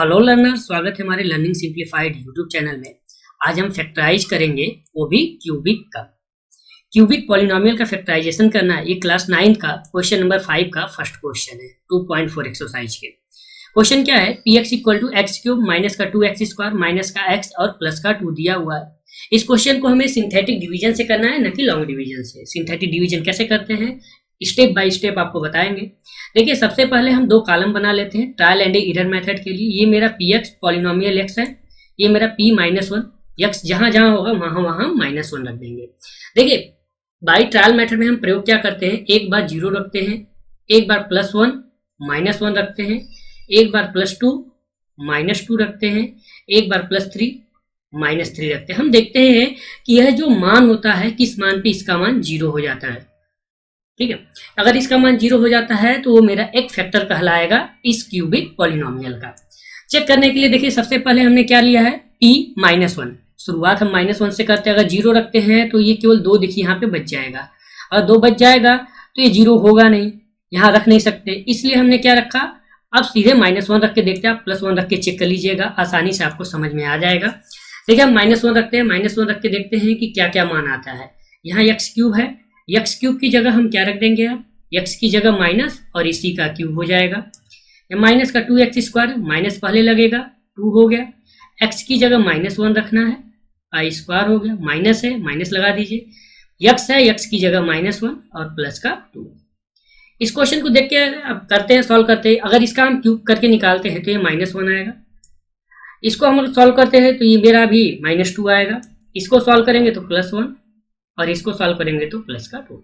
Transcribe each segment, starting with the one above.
Hello learner, स्वागत है हमारे लर्निंग सिंप्लीफाइड यूट्यूब चैनल में। आज हम फैक्टराइज करेंगे, वो भी क्यूबिक का। क्यूबिक पॉलिनोमियल का फैक्टराइजेशन करना है। ये क्लास 9 का क्वेश्चन नंबर 5 का फर्स्ट क्वेश्चन है 2.4 एक्सरसाइज के। क्वेश्चन क्या है, P x equal to x cube minus का 2x स्क्वायर माइनस का x और प्लस का 2 दिया हुआ है। इस क्वेश्चन को हमें सिंथेटिक डिवीजन से करना है, न कि लॉन्ग डिवीजन से। सिंथेटिक डिवीजन कैसे करते हैं, स्टेप बाय स्टेप आपको बताएंगे। देखिए, सबसे पहले हम 2 कॉलम बना लेते हैं ट्रायल एंड एरर मेथड के लिए। ये मेरा पी एक्स पॉलिनोमियल एक्स है, ये मेरा p -1 एक्स, जहां जहां होगा वहां वहां हम -1 रख देंगे। देखिए, बाई ट्रायल मेथड में हम प्रयोग क्या करते हैं, एक बार 0 रखते हैं, एक बार +1 -1 रखते हैं, एक बार +2 -2 रखते हैं, एक बार +3 -3 रखते हैं। हम देखते हैं कि यह जो मान होता है, किस मान पे इसका मान 0 हो जाता है। ठीक है, अगर इसका मान 0 हो जाता है तो वो मेरा एक फैक्टर कहलाएगा इस क्यूबिक पॉलिनोमियल का। चेक करने के लिए देखिए, सबसे पहले हमने क्या लिया है, p -1। शुरुआत हम -1 से करते हैं। अगर 0 रखते हैं तो ये केवल 2 देखिए यहाँ पे बच जाएगा। अगर 2 बच जाएगा तो ये 0 होगा नहीं, यहाँ रख नहीं सकते, इसलिए हमने क्या रखा। अब सीधे -1 रख के देखते हैं, आप +1 रख के चेक कर लीजिएगा, आसानी से आपको समझ में आ जाएगा। देखिए, हम -1 रखते हैं, -1 रख के देखते हैं कि क्या क्या मान आता है। यहाँ x क्यूब है, x क्यूब की जगह हम क्या रख देंगे, अब x की जगह माइनस और इसी का क्यूब हो जाएगा। माइनस का 2x स्क्वायर, माइनस पहले लगेगा, 2 हो गया। x की जगह -1 रखना है, i स्क्वायर हो गया, माइनस है, माइनस लगा दीजिए। x है, x की जगह -1 और प्लस का 2। इस क्वेश्चन को देख के अब करते हैं, सॉल्व करते हैं। अगर इसका हम क्यूब करके निकालते हैं तो ये -1 आएगा। इसको हम सॉल्व करते हैं तो ये मेरा भी -2 आएगा। इसको सॉल्व करेंगे तो +1 और इसको सॉल्व करेंगे तो प्लस का 2।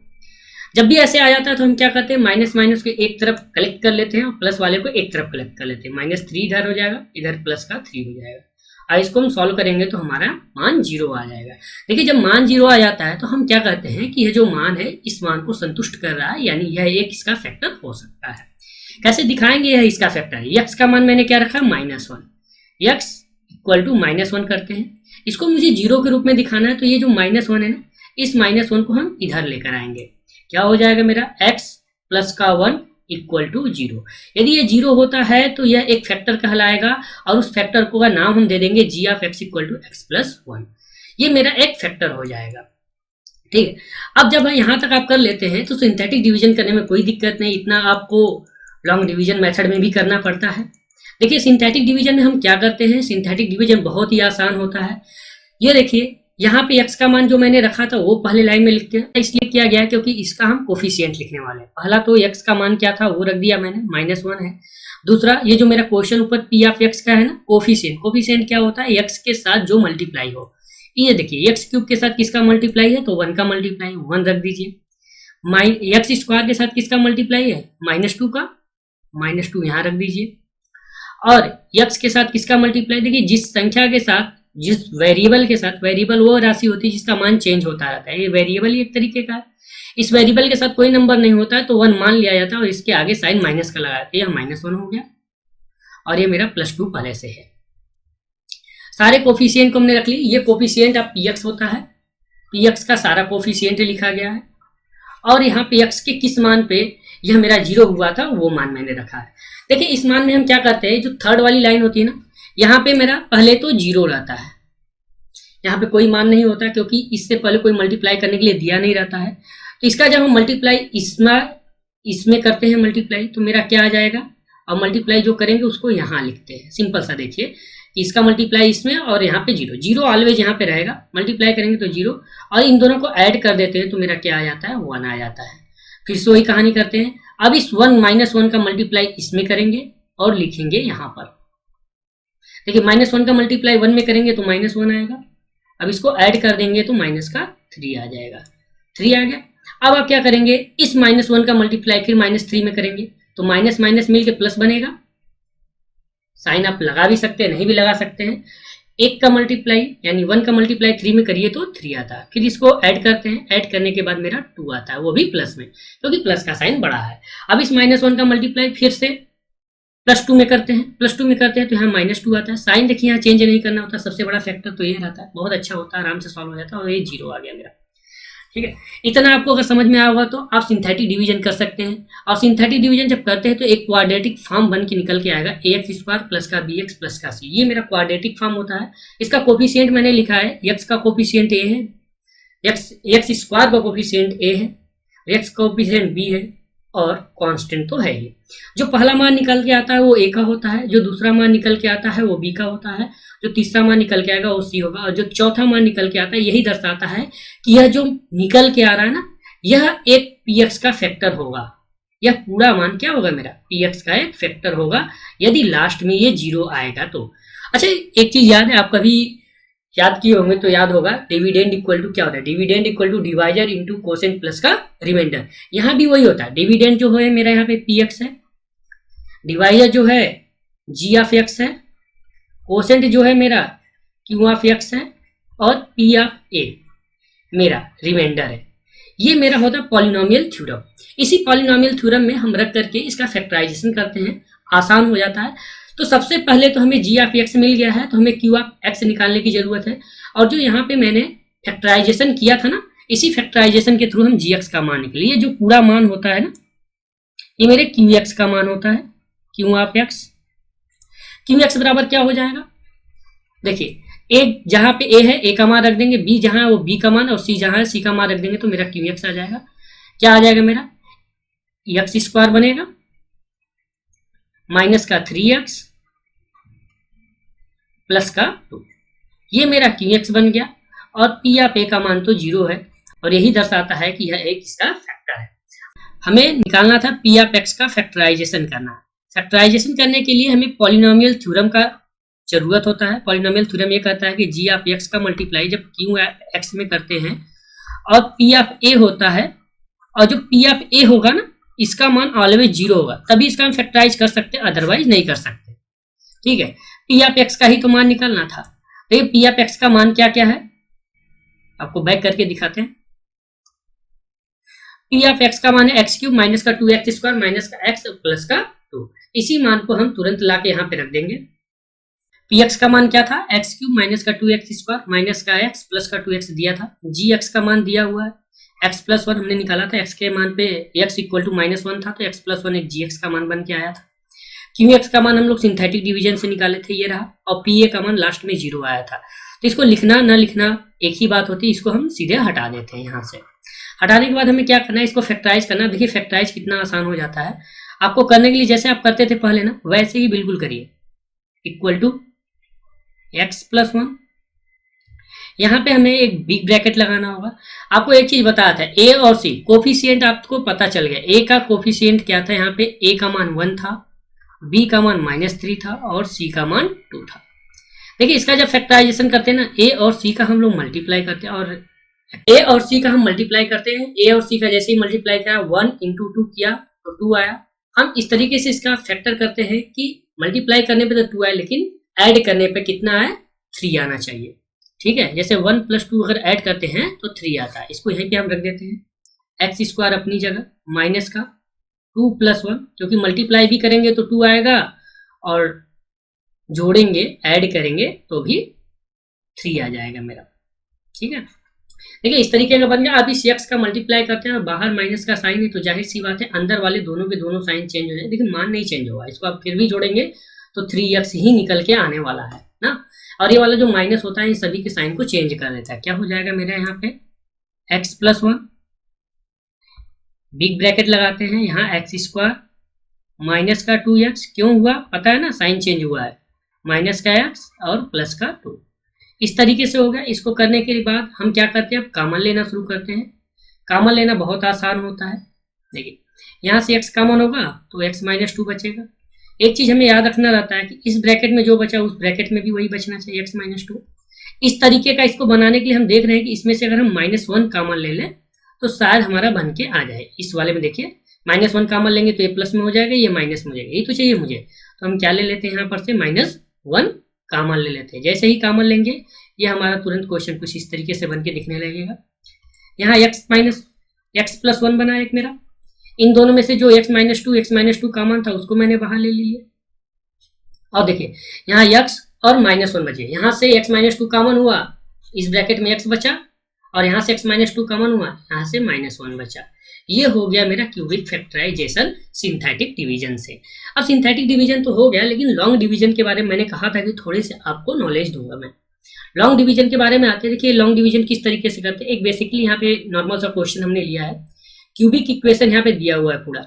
जब भी ऐसे आ जाता है तो हम क्या करते हैं, माइनस को एक तरफ कलेक्ट कर लेते हैं और प्लस वाले को एक तरफ कलेक्ट कर लेते हैं। -3 इधर हो जाएगा, इधर प्लस का 3 हो जाएगा। और इसको हम सॉल्व करेंगे तो हमारा मान 0 आ जाएगा। देखिए, जब मान 0 आ जाता है तो हम क्या करते हैं कि यह जो मान है इस मान को संतुष्ट कर रहा है, यानी यह एक इसका फैक्टर हो सकता है। कैसे दिखाएंगे, यह इसका फैक्टर है। x का मान मैंने क्या रखा, -1। x इक्वल टू -1 करते हैं। इसको मुझे 0 के रूप में दिखाना है, तो ये जो -1 है ना, इस -1 को हम इधर लेकर आएंगे। क्या हो जाएगा मेरा, x प्लस का 1 इक्वल टू 0। यदि ये 0 होता है तो यह एक फैक्टर कहलाएगा और उस फैक्टर को का नाम हम दे देंगे g of x equal to x plus 1। ये मेरा एक फैक्टर हो जाएगा। ठीक है, अब जब यहाँ तक आप कर लेते हैं तो सिंथेटिक डिवीजन करने में कोई दिक्कत नहीं, इतना आपको लॉन्ग डिवीजन मेथड में भी करना पड़ता है। देखिए, सिंथेटिक डिवीजन में हम क्या करते हैं, सिंथेटिक डिवीजन बहुत ही आसान होता है। ये देखिए, यहाँ पे x का मान जो मैंने रखा था वो पहले लाइन में लिखते हैं, इसलिए किया गया क्योंकि इसका हम कोफिशिएंट लिखने वाले हैं। पहला तो x का मान क्या था वो रख दिया मैंने, -1 है। दूसरा, ये जो मेरा क्वेश्चन ऊपर p ऑफ x का है ना, कोफिशिएंट क्या होता है, x के साथ जो मल्टीप्लाई हो। ये देखिए, x क्यूब के साथ किसका मल्टीप्लाई है, तो 1 का मल्टीप्लाई, 1 रख दीजिए। x स्क्वायर के साथ किसका मल्टीप्लाई है, -2 का, -2 यहाँ रख दीजिए। और x के साथ किसका मल्टीप्लाई, देखिए जिस संख्या के साथ, जिस वेरिएबल के साथ, वेरिएबल वो राशि होती है जिसका मान चेंज होता रहता है, ये वेरिएबल ही एक तरीके का है। इस वेरिएबल के साथ कोई नंबर नहीं होता है तो 1 मान लिया जाता है और इसके आगे साइन माइनस का लगाते हैं, यह -1 हो गया और ये मेरा +2 पहले से है। सारे कोफिशिएंट को हमने रख ली। ये कोफिशिएंट अब px होता है, px का सारा कोफिशिएंट लिखा गया है और यहाँ px के किस मान पे यह मेरा 0 हुआ था वो मान मैंने रखा है। देखिए, इस मान में हम क्या करते हैं, जो थर्ड वाली लाइन होती है ना, यहाँ पे मेरा पहले तो 0 रहता है, यहाँ पे कोई मान नहीं होता क्योंकि इससे पहले कोई मल्टीप्लाई करने के लिए दिया नहीं रहता है। तो इसका जब हम मल्टीप्लाई इसमें करते हैं मल्टीप्लाई, तो मेरा क्या आ जाएगा, और मल्टीप्लाई जो करेंगे उसको यहाँ लिखते हैं। सिंपल सा देखिए कि इसका मल्टीप्लाई इसमें और यहाँ पे 0 ऑलवेज यहाँ पे रहेगा, मल्टीप्लाई करेंगे तो 0 और इन दोनों को ऐड कर देते हैं तो मेरा क्या आ जाता है, 1 आ जाता है। फिर से वही कहानी करते हैं। अब इस 1 -1 का मल्टीप्लाई इसमें करेंगे और लिखेंगे यहाँ पर। देखिए, -1 का मल्टीप्लाई 1 में करेंगे तो -1 आएगा। अब इसको ऐड कर देंगे तो -3 आ जाएगा, 3 आ गया। अब आप क्या करेंगे, इस -1 का मल्टीप्लाई फिर -3 में करेंगे तो माइनस माइनस मिलके प्लस बनेगा। साइन आप लगा भी सकते हैं, नहीं भी लगा सकते हैं। 1 का मल्टीप्लाई यानी 1 का मल्टीप्लाई 3 में करिए तो 3 आता है। फिर इसको ऐड करते हैं, ऐड करने के बाद मेरा 2 आता है, वो भी प्लस में, क्योंकि प्लस का साइन बड़ा है। अब इस -1 का मल्टीप्लाई फिर से +2 में करते हैं तो यहाँ -2 आता है। साइन देखिए यहाँ चेंज नहीं करना होता, सबसे बड़ा फैक्टर तो ये रहता है, बहुत अच्छा होता है, आराम से सॉल्व हो जाता है और ये 0 आ गया मेरा। ठीक है, इतना आपको अगर समझ में आया होगा तो आप सिंथेटिक डिवीजन कर सकते हैं। और सिंथेटिक डिवीजन जब करते हैं तो एक क्वाड्रेटिक फॉर्म बन के निकल के आएगा ax स्क्वायर प्लस का bx प्लस का c, ये मेरा क्वाड्रेटिक फॉर्म होता है। इसका कोफिशिएंट मैंने लिखा है, x का कोफिशिएंट a है, x स्क्वायर का कोफिशिएंट a है, x का कोफिशिएंट b है और कांस्टेंट तो है ही। जो पहला मान निकल के आता है वो a का होता है, जो दूसरा मान निकल के आता है वो b का होता है, जो तीसरा मान निकल के आएगा वो c होगा, और जो चौथा मान निकल के आता है यही दर्शाता है कि यह जो निकल के आ रहा है ना, यह एक px का फैक्टर होगा। यह पूरा मान क्या होगा मेरा, px का एक फैक्टर होगा, यदि लास्ट में ये 0 आएगा तो। अच्छा, एक चीज याद है, आप कभी याद किए होंगे तो याद होगा, डिविडेंड इक्वल टू क्या होता है, dividend equal to divisor into quotient plus का रिमाइंडर। यहाँ भी वही होता है, डिविडेंड जो है मेरा यहाँ पे px है, डिवाइजर जो है g ऑफ x है, कोसेंट जो है मेरा q ऑफ x है, और p ऑफ a मेरा रिमाइंडर है। ये मेरा होता है पॉलिनोमियल थ्योरम। इसी पॉलिनोमियल थ्योरम में हम रख करके इसका फैक्टराइजेशन करते हैं, आसान हो जाता है। तो सबसे पहले तो हमें g ऑफ x मिल गया है, तो हमें q ऑफ x निकालने की जरूरत है। और जो यहाँ पे मैंने फैक्टराइजेशन किया था ना, इसी फैक्टराइजेशन के थ्रू हम gx का मान निकले। ये जो पूरा मान होता है ना, ये मेरे qx का मान होता है, q ऑफ x। qx बराबर क्या हो जाएगा, देखिए a जहाँ पे a है a का मान रख देंगे, b जहाँ है वो b का मान, और c जहाँ है c का मान रख देंगे, तो मेरा qx आ जाएगा। क्या आ जाएगा मेरा, x स्क्वायर बनेगा माइनस का 3x प्लस का 2, ये मेरा qx बन गया। और p ऑफ a का मान तो 0 है, और यही दर्शाता है कि यह एक इसका फैक्टर है। हमें निकालना था p ऑफ x का फैक्टराइजेशन करना है। फैक्टराइजेशन करने के लिए हमें पॉलिनोमियल थ्योरम का जरूरत होता है। पॉलिनोमियल थ्योरम ये कहता है कि g ऑफ x का मल्टीप्लाई जब q x में करते हैं और p ऑफ a होता है, और जो p ऑफ a होगा ना, इसका मान ऑलवेज 0 होगा, तभी इसका हम फैक्टराइज कर सकते हैं, अदरवाइज नहीं कर सकते। ठीक है, p ऑफ x का ही तो मान निकालना था। देखिए p ऑफ x का मान क्या क्या है, आपको बैक करके दिखाते हैं। p ऑफ x का मान है x क्यूब माइनस का 2x स्क्वायर माइनस का x प्लस का 2। इसी मान को हम तुरंत ला के यहाँ पे रख देंगे। px का मान क्या था, x क्यूब माइनस का 2x स्क्वायर माइनस का x प्लस का 2x दिया था। gx का मान दिया हुआ है, x प्लस 1 हमने निकाला था, x के मान पे x इक्वल टू -1 था, तो x प्लस 1 एक gx का मान बन के आया था। qx का मान हम लोग सिंथेटिक डिवीजन से निकाले थे, ये रहा। और pa का मान लास्ट में 0 आया था। तो इसको लिखना ना लिखना एक ही बात होती है, इसको हम सीधे हटा देते हैं। यहाँ से हटाने के बाद हमें क्या करना है, इसको फैक्टराइज करना। देखिए फैक्टराइज कितना आसान हो जाता है आपको करने के लिए, जैसे आप करते थे पहले ना, वैसे ही बिल्कुल करिए। इक्वल टू x प्लस 1, यहाँ पे हमें एक बिग ब्रैकेट लगाना होगा। आपको एक चीज बताया था, a और c कोफिशिएंट आपको पता चल गया। a का कोफिशिएंट क्या था, यहाँ पे a का मान 1 था, b का मान -3 था, और c का मान 2 था। देखिए इसका जब फैक्टराइजेशन करते हैं ना, a और c का हम लोग मल्टीप्लाई करते हैं, और a और c का हम मल्टीप्लाई करते हैं। a और c का जैसे ही मल्टीप्लाई किया 1 इंटू 2 किया तो 2 आया। हम इस तरीके से इसका फैक्टर करते हैं कि मल्टीप्लाई करने पे तो 2 आए, लेकिन ऐड करने पे कितना है, 3 आना चाहिए। ठीक है, जैसे 1 + 2 अगर ऐड करते हैं तो 3 आता है। इसको यहीं पे हम रख देते हैं, x स्क्वायर अपनी जगह माइनस का 2 + 1, क्योंकि मल्टीप्लाई भी करेंगे तो 2 आएगा, और जोड़ेंगे ऐड करेंगे तो भी 3 आ जाएगा मेरा। ठीक है, देखिए इस तरीके का बन गया। आप इस x का मल्टीप्लाई करते हैं और बाहर माइनस का साइन है, तो जाहिर सी बात है अंदर वाले दोनों के दोनों साइन चेंज हो जाए, लेकिन मान नहीं चेंज होगा। इसको आप फिर भी जोड़ेंगे तो 3x ही निकल के आने वाला है ना। और ये वाला जो माइनस होता है, ये सभी के साइन को चेंज कर देता है। क्या हो जाएगा मेरा यहाँ पे, x प्लस 1, बिग ब्रैकेट लगाते हैं, यहाँ x स्क्वायर माइनस का 2x, क्यों हुआ पता है ना, साइन चेंज हुआ है, माइनस का x और प्लस का 2। इस तरीके से हो गया। इसको करने के बाद हम क्या करते हैं, अब कॉमन लेना शुरू करते हैं। कॉमन लेना बहुत आसान होता है। देखिए यहाँ से x कॉमन होगा तो x - 2 बचेगा। एक चीज हमें याद रखना रहता है कि इस ब्रैकेट में जो बचा उस ब्रैकेट में भी वही बचना चाहिए, x - 2। इस तरीके का इसको बनाने के लिए हम देख रहे हैं कि इसमें से अगर हम -1 कॉमन ले लें तो शायद हमारा बन के आ जाए। इस वाले में देखिए -1 कॉमन लेंगे तो ये प्लस में हो जाएगा, ये माइनस में हो जाएगा, यही तो चाहिए मुझे। तो हम क्या ले लेते हैं, यहाँ पर से -1 कॉमन ले लेते हैं। जैसे ही कॉमन लेंगे ये हमारा तुरंत क्वेश्चन कुछ इस तरीके से बन के दिखने लगेगा। यहाँ x प्लस 1 बना एक मेरा, इन दोनों में से जो x - 2 कॉमन था उसको मैंने बाहर ले लिया। और देखिए यहाँ x और -1 बचे, यहाँ से x - 2 कॉमन हुआ, इस ब्रैकेट में x बचा, और यहाँ से x माइनस 2 कॉमन हुआ, यहाँ से -1 बचा। ये हो गया मेरा क्यूबिक फैक्टराइजेशन सिंथेटिक डिवीजन से। अब सिंथेटिक डिवीजन तो हो गया, लेकिन लॉन्ग डिवीजन के बारे में मैंने कहा था कि थोड़े से आपको नॉलेज दूंगा मैं। लॉन्ग डिवीजन के बारे में आते हैं। देखिए लॉन्ग डिवीजन किस तरीके से करते हैं। एक बेसिकली यहाँ पे नॉर्मल सा क्वेश्चन हमने लिया है, क्यूबिक इक्वेशन यहाँ पे दिया हुआ है पूरा,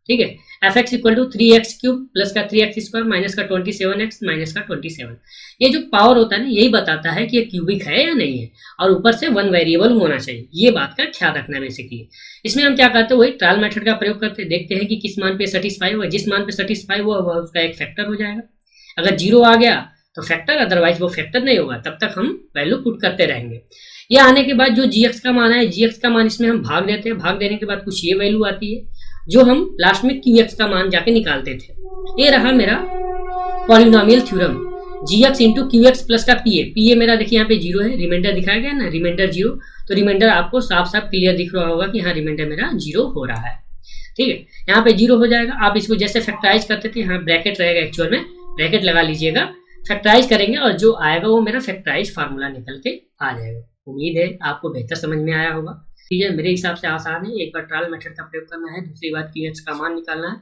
ठीक है। F x equal to 3x cube plus का 3x स्क्वायर माइनस का 27x माइनस का 27। ये जो पावर होता है ना, यही बताता है कि ये क्यूबिक है या नहीं है, और ऊपर से 1 वेरिएबल होना चाहिए। ये बात का ख्याल रखना है बेसिकली। इसमें हम क्या करते हैं, वही ट्रायल मेथड का प्रयोग करते हैं, देखते हैं कि किस मान पे सेटिस्फाई हुआ। जिस मान पे सेटिस्फाई हुआ वह उसका एक फैक्टर हो जाएगा। अगर 0 आ गया तो फैक्टर, अदरवाइज वो फैक्टर नहीं होगा। तब तक हम वैल्यू पुट करते रहेंगे। ये आने के बाद जो gx का मान है, gx का मान इसमें हम भाग देते हैं। भाग देने के बाद कुछ ये वैल्यू आती है जो हम लास्ट में qx का मान जाके निकालते थे। ये रहा मेरा polynomial theorem, gx into qx plus का pa मेरा देखिए यहाँ पे 0 है, रिमाइंडर दिखाया गया ना, रिमाइंडर 0। तो रिमाइंडर आपको साफ साफ क्लियर दिख रहा होगा कि हाँ रिमाइंडर मेरा 0 हो रहा है, ठीक है। यहाँ पे 0 हो जाएगा। आप इसको जैसे फैक्टराइज करते थे, यहाँ ब्रैकेट रहेगा, एक्चुअल में ब्रैकेट लगा लीजिएगा। फैक्टराइज करेंगे और जो आएगा वो मेरा फैक्टराइज फार्मूला निकल के आ जाएगा। उम्मीद है आपको बेहतर समझ में आया होगा। चीजें मेरे हिसाब से आसान है। एक बार ट्रायल मेथड का प्रयोग करना है, दूसरी बात qx का मान निकालना है।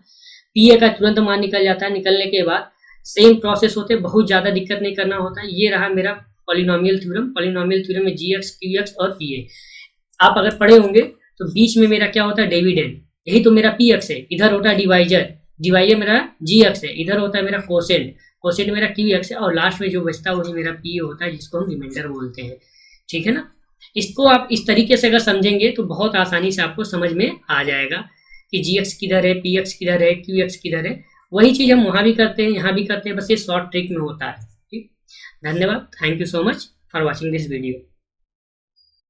pa का तुरंत मान निकल जाता है। निकलने के बाद सेम प्रोसेस होते, बहुत ज्यादा दिक्कत नहीं करना होता है। ये रहा मेरा पॉलिनोमियल थ्योरम। पॉलिनोमियल थ्योरम में gx qx और pa आप अगर पढ़े होंगे तो बीच में मेरा क्या होता है, डिविडेंड। यही तो मेरा px है। इधर होता है डिवाइजर, डिवाइजर मेरा gx है। इधर होता है मेरा कोसेंट, कोसेंट मेरा qx है। और लास्ट में जो बचता है वही मेरा pa होता है, जिसको हम रिमाइंडर बोलते हैं, ठीक है ना। इसको आप इस तरीके से अगर समझेंगे तो बहुत आसानी से आपको समझ में आ जाएगा कि gx किधर है, px किधर है, qx किधर है। वही चीज हम वहां भी करते हैं, यहाँ भी करते हैं, बस ये शॉर्ट ट्रिक में होता है, ठीक। धन्यवाद, thank you so much for watching this video.